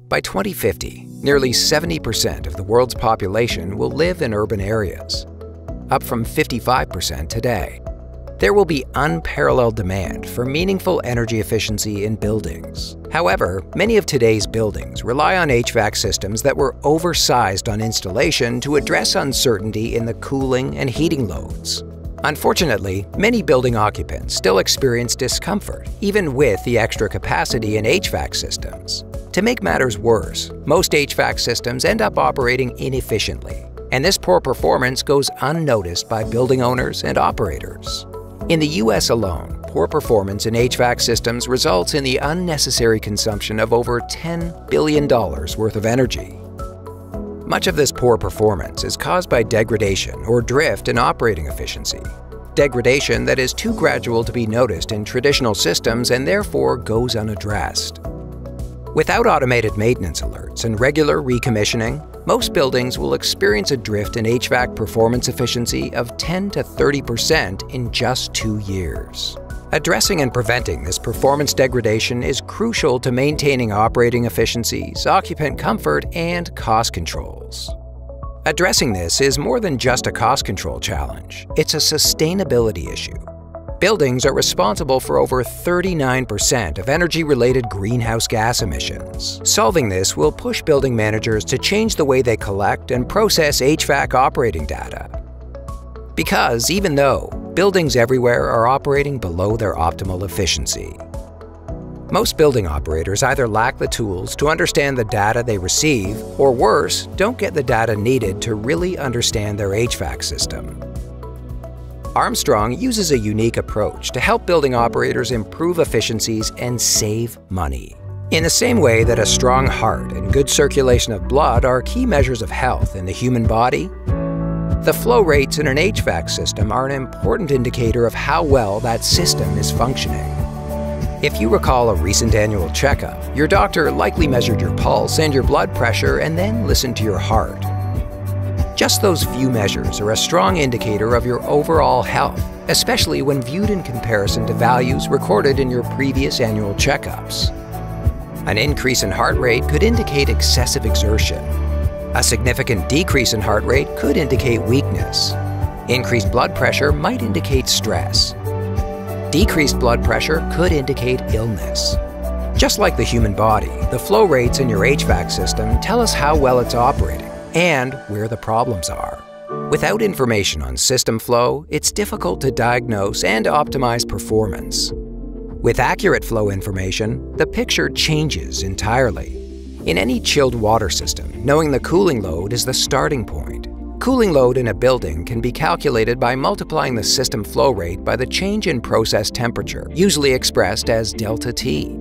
By 2050, nearly 70% of the world's population will live in urban areas, up from 55% today. There will be unparalleled demand for meaningful energy efficiency in buildings. However, many of today's buildings rely on HVAC systems that were oversized on installation to address uncertainty in the cooling and heating loads. Unfortunately, many building occupants still experience discomfort, even with the extra capacity in HVAC systems. To make matters worse, most HVAC systems end up operating inefficiently, and this poor performance goes unnoticed by building owners and operators. In the US alone, poor performance in HVAC systems results in the unnecessary consumption of over $10 billion worth of energy. Much of this poor performance is caused by degradation or drift in operating efficiency. Degradation that is too gradual to be noticed in traditional systems and therefore goes unaddressed. Without automated maintenance alerts and regular recommissioning, most buildings will experience a drift in HVAC performance efficiency of 10 to 30% in just 2 years. Addressing and preventing this performance degradation is crucial to maintaining operating efficiencies, occupant comfort, and cost controls. Addressing this is more than just a cost control challenge, it's a sustainability issue. Buildings are responsible for over 39% of energy-related greenhouse gas emissions. Solving this will push building managers to change the way they collect and process HVAC operating data. Because even though buildings everywhere are operating below their optimal efficiency, most building operators either lack the tools to understand the data they receive, or worse, don't get the data needed to really understand their HVAC system. Armstrong uses a unique approach to help building operators improve efficiencies and save money. In the same way that a strong heart and good circulation of blood are key measures of health in the human body, the flow rates in an HVAC system are an important indicator of how well that system is functioning. If you recall a recent annual checkup, your doctor likely measured your pulse and your blood pressure and then listened to your heart. Just those few measures are a strong indicator of your overall health, especially when viewed in comparison to values recorded in your previous annual checkups. An increase in heart rate could indicate excessive exertion. A significant decrease in heart rate could indicate weakness. Increased blood pressure might indicate stress. Decreased blood pressure could indicate illness. Just like the human body, the flow rates in your HVAC system tell us how well it's operating and where the problems are. Without information on system flow, it's difficult to diagnose and optimize performance. With accurate flow information, the picture changes entirely. In any chilled water system, knowing the cooling load is the starting point. Cooling load in a building can be calculated by multiplying the system flow rate by the change in process temperature, usually expressed as delta T.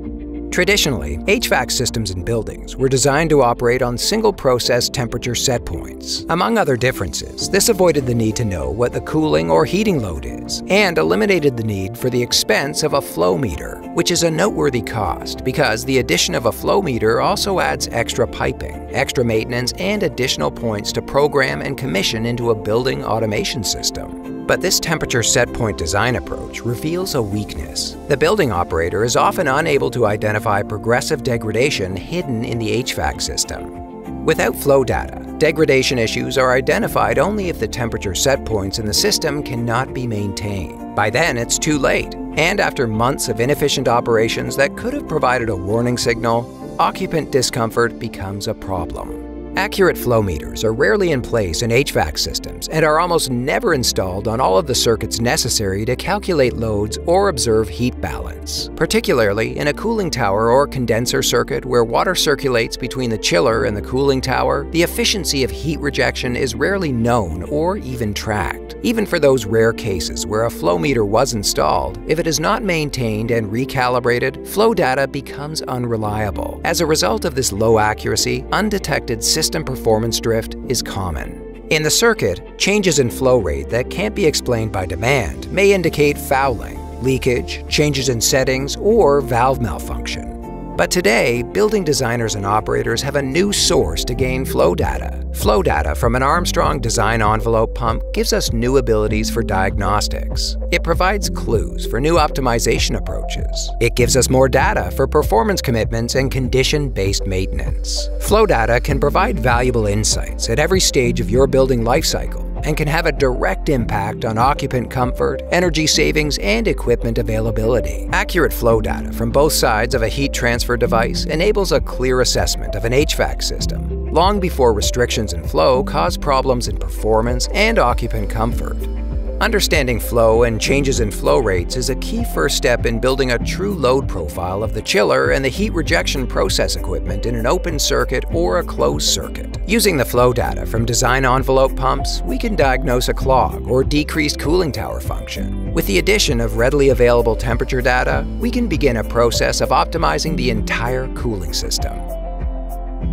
Traditionally, HVAC systems in buildings were designed to operate on single-process temperature set points. Among other differences, this avoided the need to know what the cooling or heating load is, and eliminated the need for the expense of a flow meter, which is a noteworthy cost because the addition of a flow meter also adds extra piping, extra maintenance, and additional points to program and commission into a building automation system. But this temperature set point design approach reveals a weakness. The building operator is often unable to identify progressive degradation hidden in the HVAC system. Without flow data, degradation issues are identified only if the temperature set points in the system cannot be maintained. By then, it's too late, and after months of inefficient operations that could have provided a warning signal, occupant discomfort becomes a problem. Accurate flow meters are rarely in place in HVAC systems and are almost never installed on all of the circuits necessary to calculate loads or observe heat balance. Particularly in a cooling tower or condenser circuit where water circulates between the chiller and the cooling tower, the efficiency of heat rejection is rarely known or even tracked. Even for those rare cases where a flow meter was installed, if it is not maintained and recalibrated, flow data becomes unreliable. As a result of this low accuracy, undetected system performance drift is common. In the circuit, changes in flow rate that can't be explained by demand may indicate fouling, leakage, changes in settings, or valve malfunction. But today, building designers and operators have a new source to gain flow data. Flow data from an Armstrong design envelope pump gives us new abilities for diagnostics. It provides clues for new optimization approaches. It gives us more data for performance commitments and condition-based maintenance. Flow data can provide valuable insights at every stage of your building lifecycle and can have a direct impact on occupant comfort, energy savings, and equipment availability. Accurate flow data from both sides of a heat transfer device enables a clear assessment of an HVAC system, long before restrictions in flow cause problems in performance and occupant comfort. Understanding flow and changes in flow rates is a key first step in building a true load profile of the chiller and the heat rejection process equipment in an open circuit or a closed circuit. Using the flow data from design envelope pumps, we can diagnose a clog or decreased cooling tower function. With the addition of readily available temperature data, we can begin a process of optimizing the entire cooling system.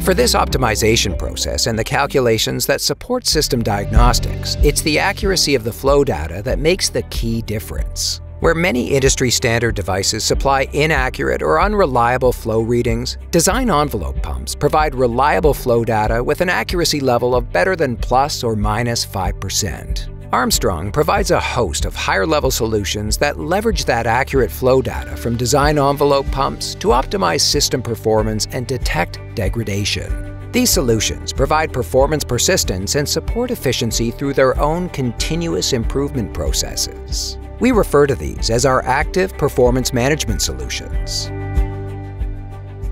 For this optimization process and the calculations that support system diagnostics, it's the accuracy of the flow data that makes the key difference. Where many industry-standard devices supply inaccurate or unreliable flow readings, design envelope pumps provide reliable flow data with an accuracy level of better than plus or minus 5%. Armstrong provides a host of higher-level solutions that leverage that accurate flow data from design envelope pumps to optimize system performance and detect degradation. These solutions provide performance persistence and support efficiency through their own continuous improvement processes. We refer to these as our active performance management solutions.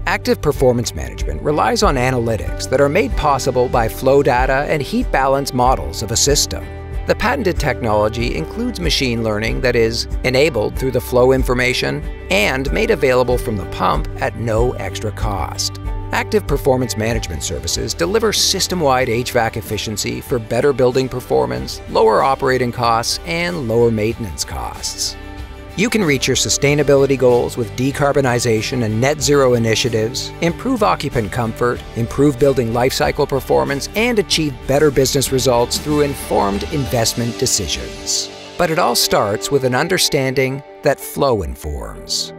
Active performance management relies on analytics that are made possible by flow data and heat balance models of a system. The patented technology includes machine learning that is enabled through the flow information and made available from the pump at no extra cost. Active performance management services deliver system-wide HVAC efficiency for better building performance, lower operating costs, and lower maintenance costs. You can reach your sustainability goals with decarbonization and net zero initiatives, improve occupant comfort, improve building lifecycle performance, and achieve better business results through informed investment decisions. But it all starts with an understanding that flow informs.